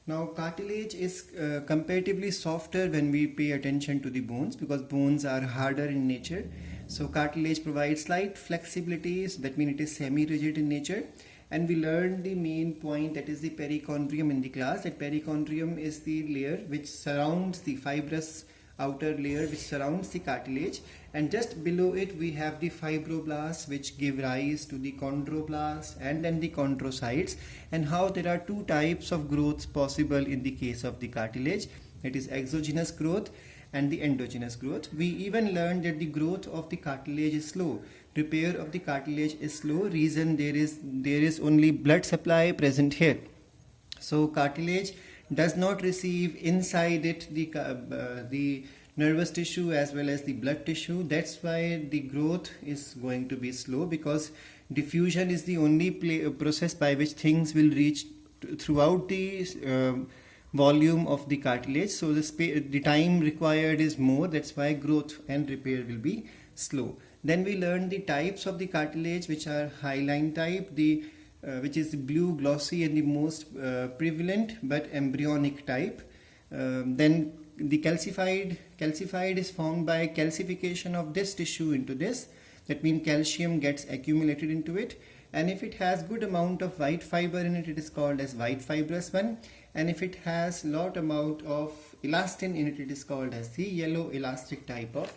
Now, cartilage is comparatively softer when we pay attention to the bones, because bones are harder in nature. So, cartilage provides slight flexibility, so that means it is semi-rigid in nature. And we learned the main point, that is the perichondrium in the class. That perichondrium is the layer which surrounds the fibrous outer layer which surrounds the cartilage, and just below it we have the fibroblasts which give rise to the chondroblast and then the chondrocytes, and how there are two types of growths possible in the case of the cartilage, that is exogenous growth and the endogenous growth. We even learned that the growth of the cartilage is slow, repair of the cartilage is slow. Reason, there is only blood supply present here. So cartilage does not receive inside it the nervous tissue as well as the blood tissue. That's why the growth is going to be slow, because diffusion is the only process by which things will reach throughout the volume of the cartilage. So the time required is more. That's why growth and repair will be slow. Then we learn the types of the cartilage, which are hyaline type, which is blue glossy and the most prevalent but embryonic type. Then the calcified is formed by calcification of this tissue into this. That means calcium gets accumulated into it, and if it has good amount of white fiber in it, it is called as white fibrous one, and if it has lot amount of elastin in it, it is called as the yellow elastic type of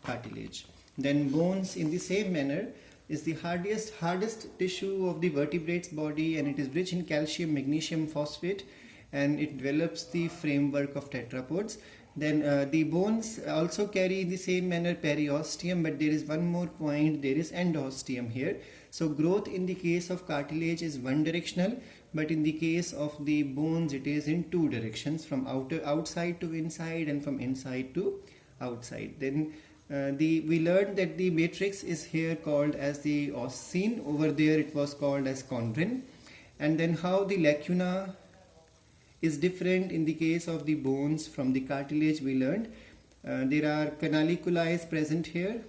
cartilage. Then bones, in the same manner, is the hardest tissue of the vertebrate's body, and it is rich in calcium, magnesium, phosphate, and it develops the framework of tetrapods. Then the bones also carry in the same manner periosteum, but there is one more point, there is endosteum here. So growth in the case of cartilage is one directional, but in the case of the bones it is in two directions, from outside to inside and from inside to outside. Then we learned that the matrix is here called as the oscine, over there it was called as chondrin. And then how the lacuna is different in the case of the bones from the cartilage, we learned. There are canaliculi present here.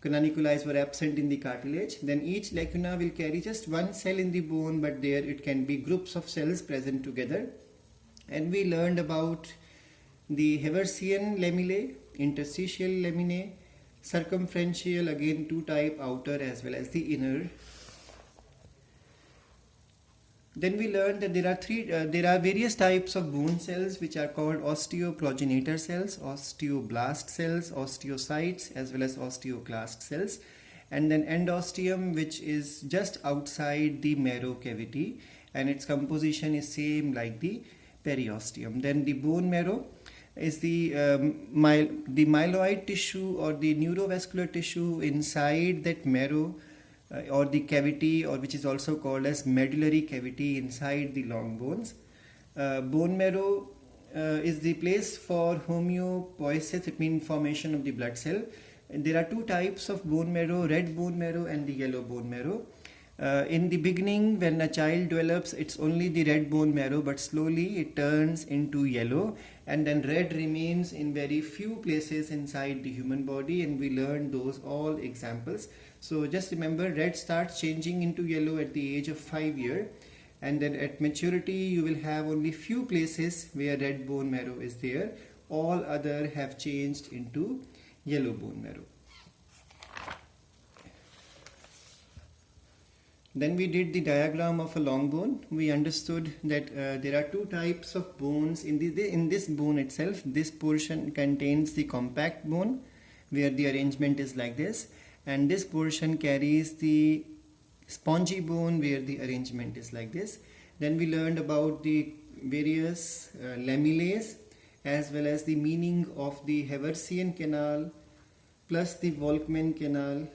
Canaliculi were absent in the cartilage. Then each lacuna will carry just one cell in the bone, but there it can be groups of cells present together. And we learned about the Haversian lamellae, interstitial laminae, circumferential, again two type, outer as well as the inner. Then we learned that there are various types of bone cells which are called osteoprogenitor cells, osteoblast cells, osteocytes as well as osteoclast cells, and then endosteum, which is just outside the marrow cavity, and its composition is same like the periosteum. Then the bone marrow is the myeloid tissue or the neurovascular tissue inside that marrow or the cavity, or which is also called as medullary cavity inside the long bones. Bone marrow is the place for homeopoiesis, it means formation of the blood cell. And there are two types of bone marrow, red bone marrow and the yellow bone marrow. In the beginning, when a child develops, it's only the red bone marrow, but slowly it turns into yellow, and then red remains in very few places inside the human body, and we learned those all examples. So just remember, red starts changing into yellow at the age of 5 years, and then at maturity you will have only few places where red bone marrow is there. All other have changed into yellow bone marrow. Then we did the diagram of a long bone. We understood that there are two types of bones in this bone itself. This portion contains the compact bone, where the arrangement is like this, and this portion carries the spongy bone, where the arrangement is like this. Then we learned about the various lamellae as well as the meaning of the Haversian canal plus the Volkmann canal,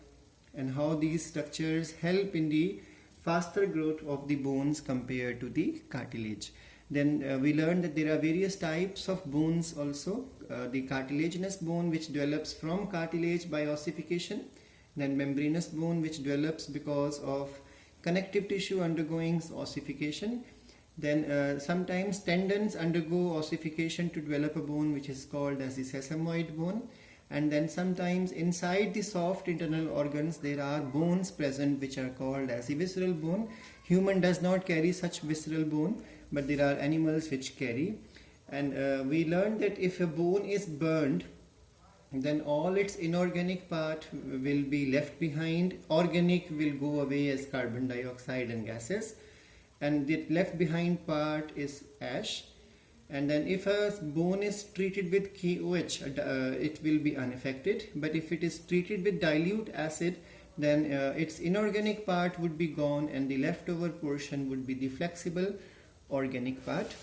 and how these structures help in the faster growth of the bones compared to the cartilage. Then we learned that there are various types of bones also. The cartilaginous bone, which develops from cartilage by ossification. Then membranous bone, which develops because of connective tissue undergoing ossification. Then sometimes tendons undergo ossification to develop a bone which is called as the sesamoid bone. And then sometimes inside the soft internal organs there are bones present which are called as the visceral bone. Human does not carry such visceral bone, but there are animals which carry. And we learned that if a bone is burned, then all its inorganic part will be left behind. Organic will go away as carbon dioxide and gases, and the left behind part is ash. And then if a bone is treated with KOH, it will be unaffected, but if it is treated with dilute acid, then its inorganic part would be gone and the leftover portion would be the flexible organic part.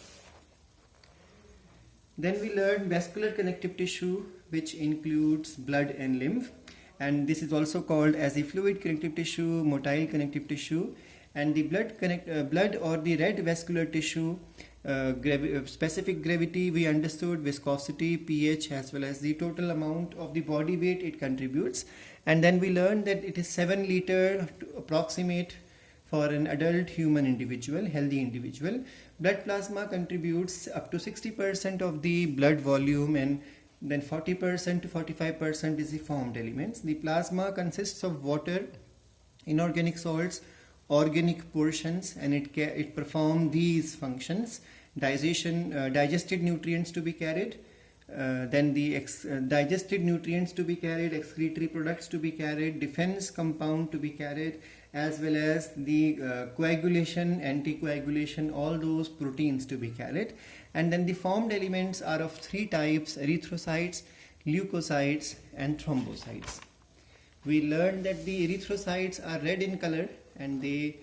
Then we learned vascular connective tissue, which includes blood and lymph, and this is also called as the fluid connective tissue, motile connective tissue. And the blood or the red vascular tissue, specific gravity we understood, viscosity, pH, as well as the total amount of the body weight it contributes. And then we learned that it is 7 liter approximate for an adult human individual, healthy individual. Blood plasma contributes up to 60% of the blood volume, and then 40% to 45% is the formed elements. The plasma consists of water, inorganic salts, organic portions, and it performs these functions: digested nutrients to be carried, then the digested nutrients to be carried, excretory products to be carried, defense compound to be carried, as well as the coagulation, anticoagulation, all those proteins to be carried. And then the formed elements are of 3 types: erythrocytes, leukocytes, and thrombocytes. We learned that the erythrocytes are red in color and they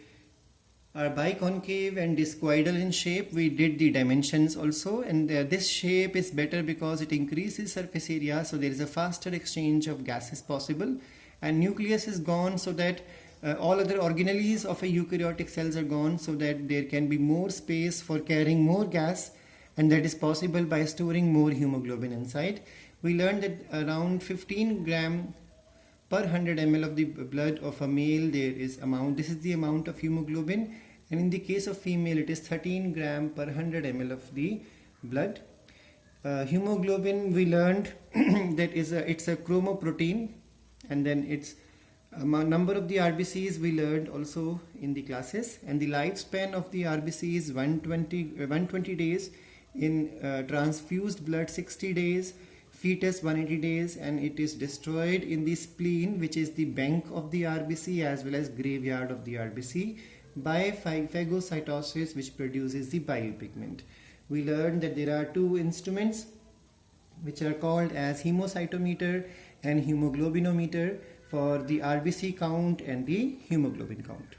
are biconcave and discoidal in shape. We did the dimensions also, and this shape is better because it increases surface area, so there is a faster exchange of gases possible. And nucleus is gone, so that all other organelles of a eukaryotic cells are gone, so that there can be more space for carrying more gas, and that is possible by storing more hemoglobin inside. We learned that around 15 gram per 100 ml of the blood of a male, this is the amount of hemoglobin, and in the case of female it is 13 gram per 100 ml of the blood. Hemoglobin, we learned that it's a chromoprotein, and then its number of the RBCs we learned also in the classes, and the lifespan of the RBC is 120 days, in transfused blood 60 days, fetus 180 days, and it is destroyed in the spleen, which is the bank of the RBC as well as graveyard of the RBC, by phagocytosis, which produces the bile pigment. We learned that there are 2 instruments which are called as hemocytometer and hemoglobinometer for the RBC count and the hemoglobin count.